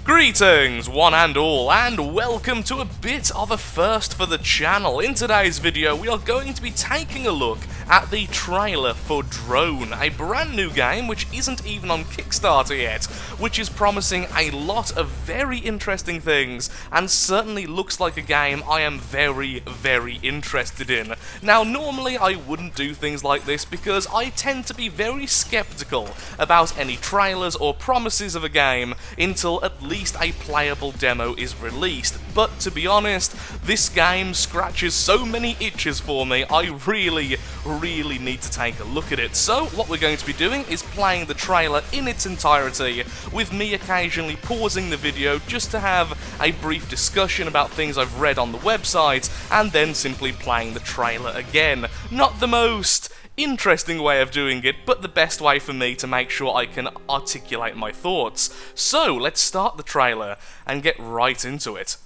Greetings, one and all, and welcome to a bit of a first for the channel. In today's video, we are going to be taking a look at the trailer for D.R.O.N.E, a brand new game which isn't even on Kickstarter yet, which is promising a lot of very interesting things, and certainly looks like a game I am very, very interested in. Now, normally I wouldn't do things like this because I tend to be very skeptical about any trailers or promises of a game until at least a playable demo is released, but to be honest, this game scratches so many itches for me, I really need to take a look at it. So what we're going to be doing is playing the trailer in its entirety, with me occasionally pausing the video just to have a brief discussion about things I've read on the website, and then simply playing the trailer again. Not the most interesting way of doing it, but the best way for me to make sure I can articulate my thoughts. So, let's start the trailer and get right into it.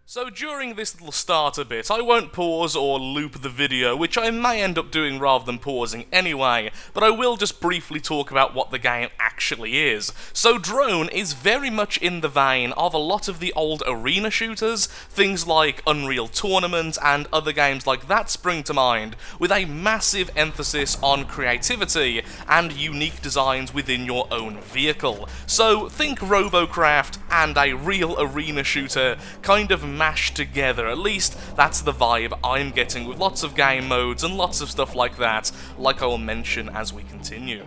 So during this little starter bit, I won't pause or loop the video, which I may end up doing rather than pausing anyway, but I will just briefly talk about what the game actually is. So D.R.O.N.E is very much in the vein of a lot of the old arena shooters, things like Unreal Tournament and other games like that spring to mind, with a massive emphasis on creativity and unique designs within your own vehicle. So think Robocraft and a real arena shooter kind of mashed together. At least that's the vibe I'm getting, with lots of game modes and lots of stuff like that, like I will mention as we continue.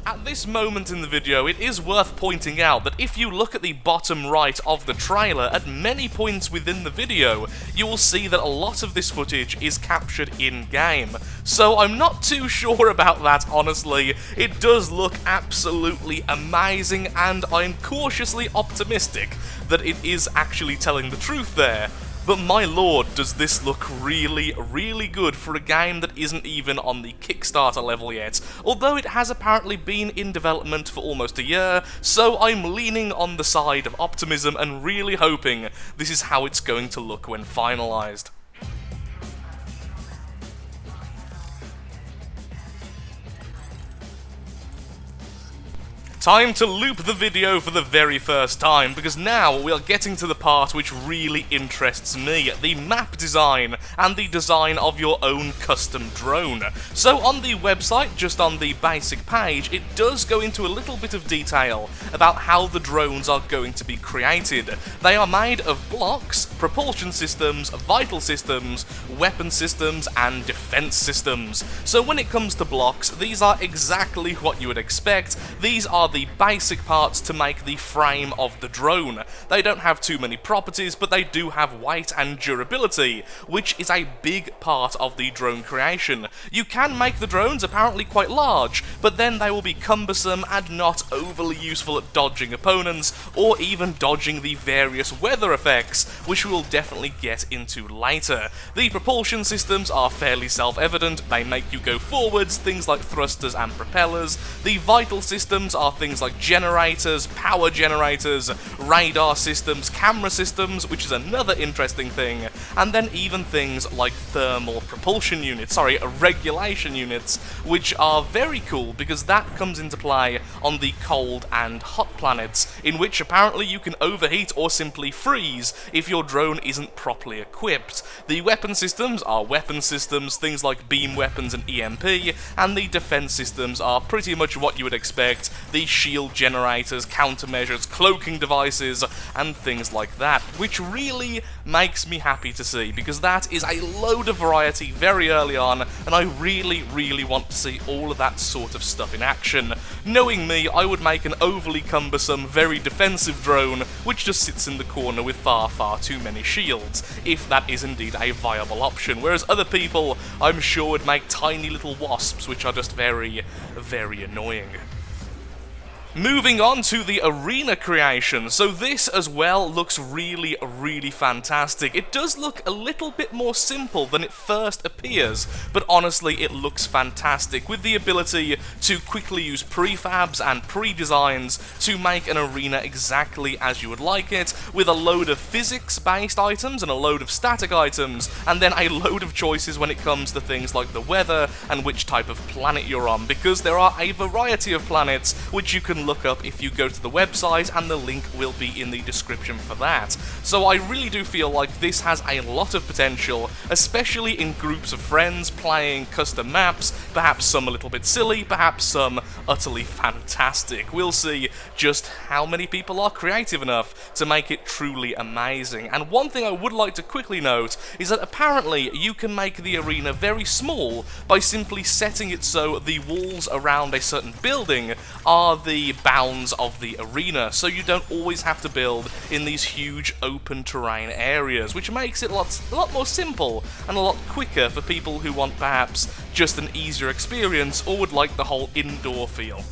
At this moment in the video, it is worth pointing out that if you look at the bottom right of the trailer, at many points within the video, you will see that a lot of this footage is captured in-game. So I'm not too sure about that, honestly. It does look absolutely amazing, and I'm cautiously optimistic that it is actually telling the truth there. But my lord, does this look really good for a game that isn't even on the Kickstarter level yet, although it has apparently been in development for almost a year, so I'm leaning on the side of optimism and really hoping this is how it's going to look when finalized. Time to loop the video for the very first time, because now we are getting to the part which really interests me, the map design and the design of your own custom drone. So on the website, just on the basic page, it does go into a little bit of detail about how the drones are going to be created. They are made of blocks, propulsion systems, vital systems, weapon systems, and defense systems. So when it comes to blocks, these are exactly what you would expect. These are the basic parts to make the frame of the drone. They don't have too many properties, but they do have weight and durability, which is a big part of the drone creation. You can make the drones apparently quite large, but then they will be cumbersome and not overly useful at dodging opponents, or even dodging the various weather effects, which we will definitely get into later. The propulsion systems are fairly self-evident. They make you go forwards, things like thrusters and propellers. The vital systems are things like generators, power generators, radar systems, camera systems, which is another interesting thing, and then even things like thermal propulsion units, regulation units, which are very cool because that comes into play on the cold and hot planets, in which apparently you can overheat or simply freeze if your drone isn't properly equipped. The weapon systems are weapon systems, things like beam weapons and EMP, and the defense systems are pretty much what you would expect, the shield generators, countermeasures, cloaking devices, and things like that, which really makes me happy to see, because that is a load of variety very early on, and I really want to see all of that sort of stuff in action. Knowing me, I would make an overly cumbersome, very defensive drone, which just sits in the corner with far too many shields, if that is indeed a viable option, whereas other people, I'm sure, would make tiny little wasps, which are just very annoying. Moving on to the arena creation, so this as well looks really, really fantastic. It does look a little bit more simple than it first appears, but honestly it looks fantastic, with the ability to quickly use prefabs and pre-designs to make an arena exactly as you would like it, with a load of physics-based items and a load of static items, and then a load of choices when it comes to things like the weather and which type of planet you're on, because there are a variety of planets which you can look up if you go to the website, and the link will be in the description for that. So I really do feel like this has a lot of potential, especially in groups of friends playing custom maps, perhaps some a little bit silly, perhaps some utterly fantastic. We'll see just how many people are creative enough to make it truly amazing. And one thing I would like to quickly note is that apparently you can make the arena very small by simply setting it so the walls around a certain building are the bounds of the arena, so you don't always have to build in these huge open terrain areas, which makes it a lot more simple and a lot quicker for people who want perhaps just an easier experience or would like the whole indoor feel.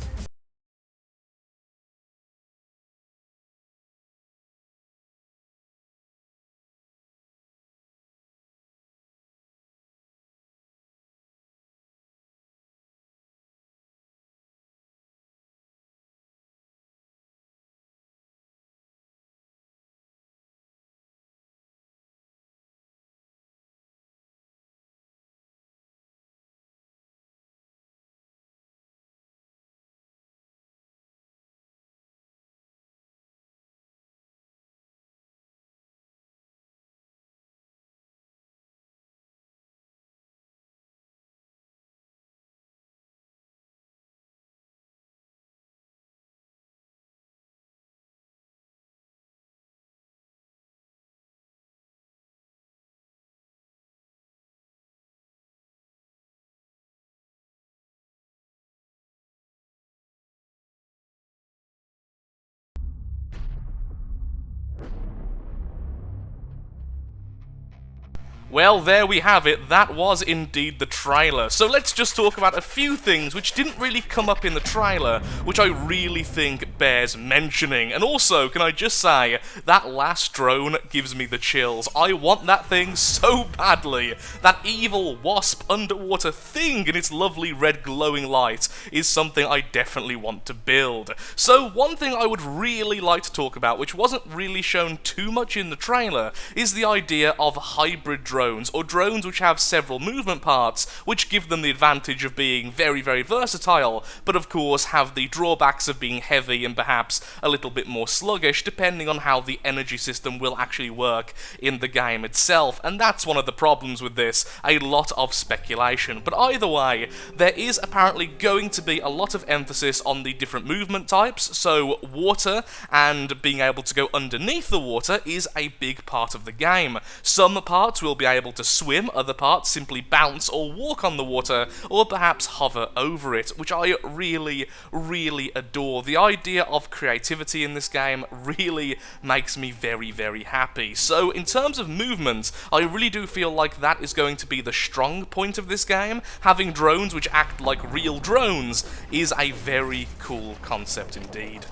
Well, there we have it. That was indeed the trailer. So let's just talk about a few things which didn't really come up in the trailer, which I really think bears mentioning. And also, can I just say, that last drone gives me the chills. I want that thing so badly. That evil wasp underwater thing in its lovely red glowing light is something I definitely want to build. So one thing I would really like to talk about, which wasn't really shown too much in the trailer, is the idea of hybrid drones, or drones which have several movement parts, which give them the advantage of being very, very versatile, but of course have the drawbacks of being heavy and perhaps a little bit more sluggish, depending on how the energy system will actually work in the game itself. And that's one of the problems with this, a lot of speculation. But either way, there is apparently going to be a lot of emphasis on the different movement types, so water and being able to go underneath the water is a big part of the game. Some parts will be able to swim, other parts simply bounce or walk on the water, or perhaps hover over it, which I really, really adore. The idea of creativity in this game really makes me very, very happy. So in terms of movement, I really do feel like that is going to be the strong point of this game. Having drones which act like real drones is a very cool concept indeed.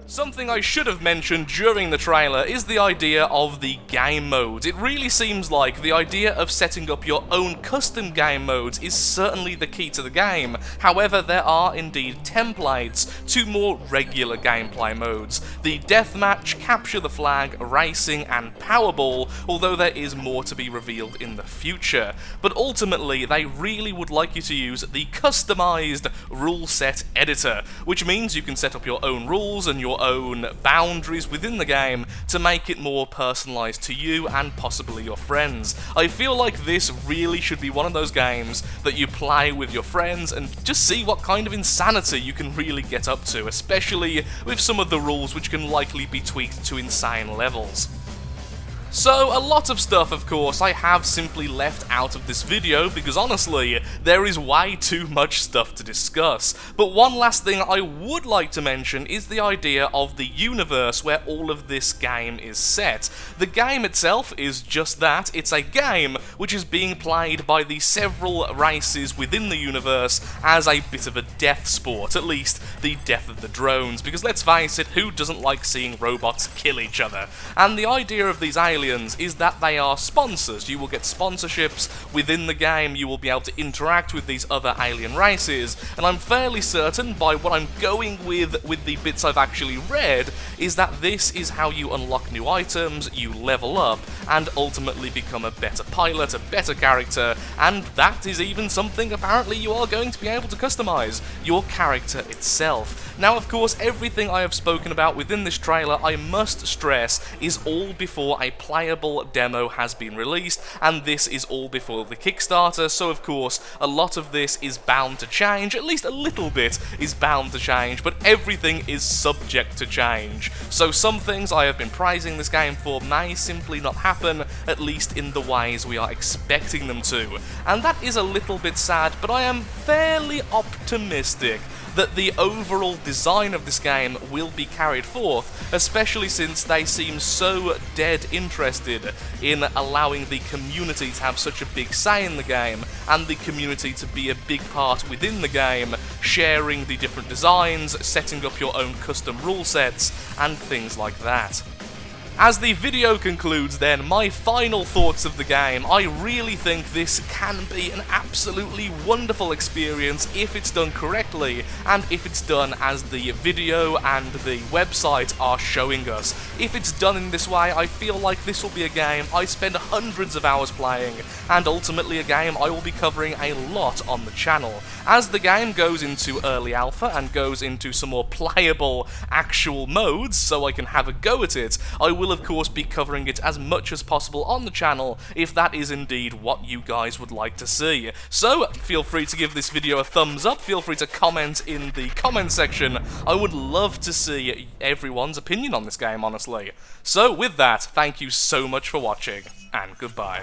Something I should have mentioned during the trailer is the idea of the game modes. It really seems like the idea of setting up your own custom game modes is certainly the key to the game. However, there are indeed templates to more regular gameplay modes. The deathmatch, capture the flag, racing, and powerball, although there is more to be revealed in the future. But ultimately, they really would like you to use the customized rule set editor, which means you can set up your own rules and your own boundaries within the game to make it more personalized to you and possibly your friends. I feel like this really should be one of those games that you play with your friends and just see what kind of insanity you can really get up to, especially with some of the rules which can likely be tweaked to insane levels. So, a lot of stuff, of course, I have simply left out of this video because honestly, there is way too much stuff to discuss. But one last thing I would like to mention is the idea of the universe where all of this game is set. The game itself is just that, it's a game which is being played by the several races within the universe as a bit of a death sport, at least the death of the drones, because let's face it, who doesn't like seeing robots kill each other? And the idea of these aliens is that they are sponsors. You will get sponsorships within the game, you will be able to interact with these other alien races, and I'm fairly certain by what I'm going with the bits I've actually read, is that this is how you unlock new items, you level up, and ultimately become a better pilot, a better character, and that is even something apparently you are going to be able to customize, your character itself. Now, of course, everything I have spoken about within this trailer, I must stress, is all before a playable demo has been released, and this is all before the Kickstarter, so of course, a lot of this is bound to change, at least a little bit is bound to change, but everything is subject to change. So some things I have been praising this game for may simply not happen, at least in the ways we are expecting them to. And that is a little bit sad, but I am fairly optimistic that the overall design of this game will be carried forth, especially since they seem so dead interested in allowing the community to have such a big say in the game, and the community to be a big part within the game, sharing the different designs, setting up your own custom rule sets, and things like that. As the video concludes then, my final thoughts of the game, I really think this can be an absolutely wonderful experience if it's done correctly, and if it's done as the video and the website are showing us. If it's done in this way, I feel like this will be a game I spend hundreds of hours playing, and ultimately a game I will be covering a lot on the channel. As the game goes into early alpha and goes into some more playable actual modes, so I can have a go at it, I will of course be covering it as much as possible on the channel if that is indeed what you guys would like to see. So feel free to give this video a thumbs up, feel free to comment in the comment section. I would love to see everyone's opinion on this game, honestly. So with that, thank you so much for watching, and goodbye.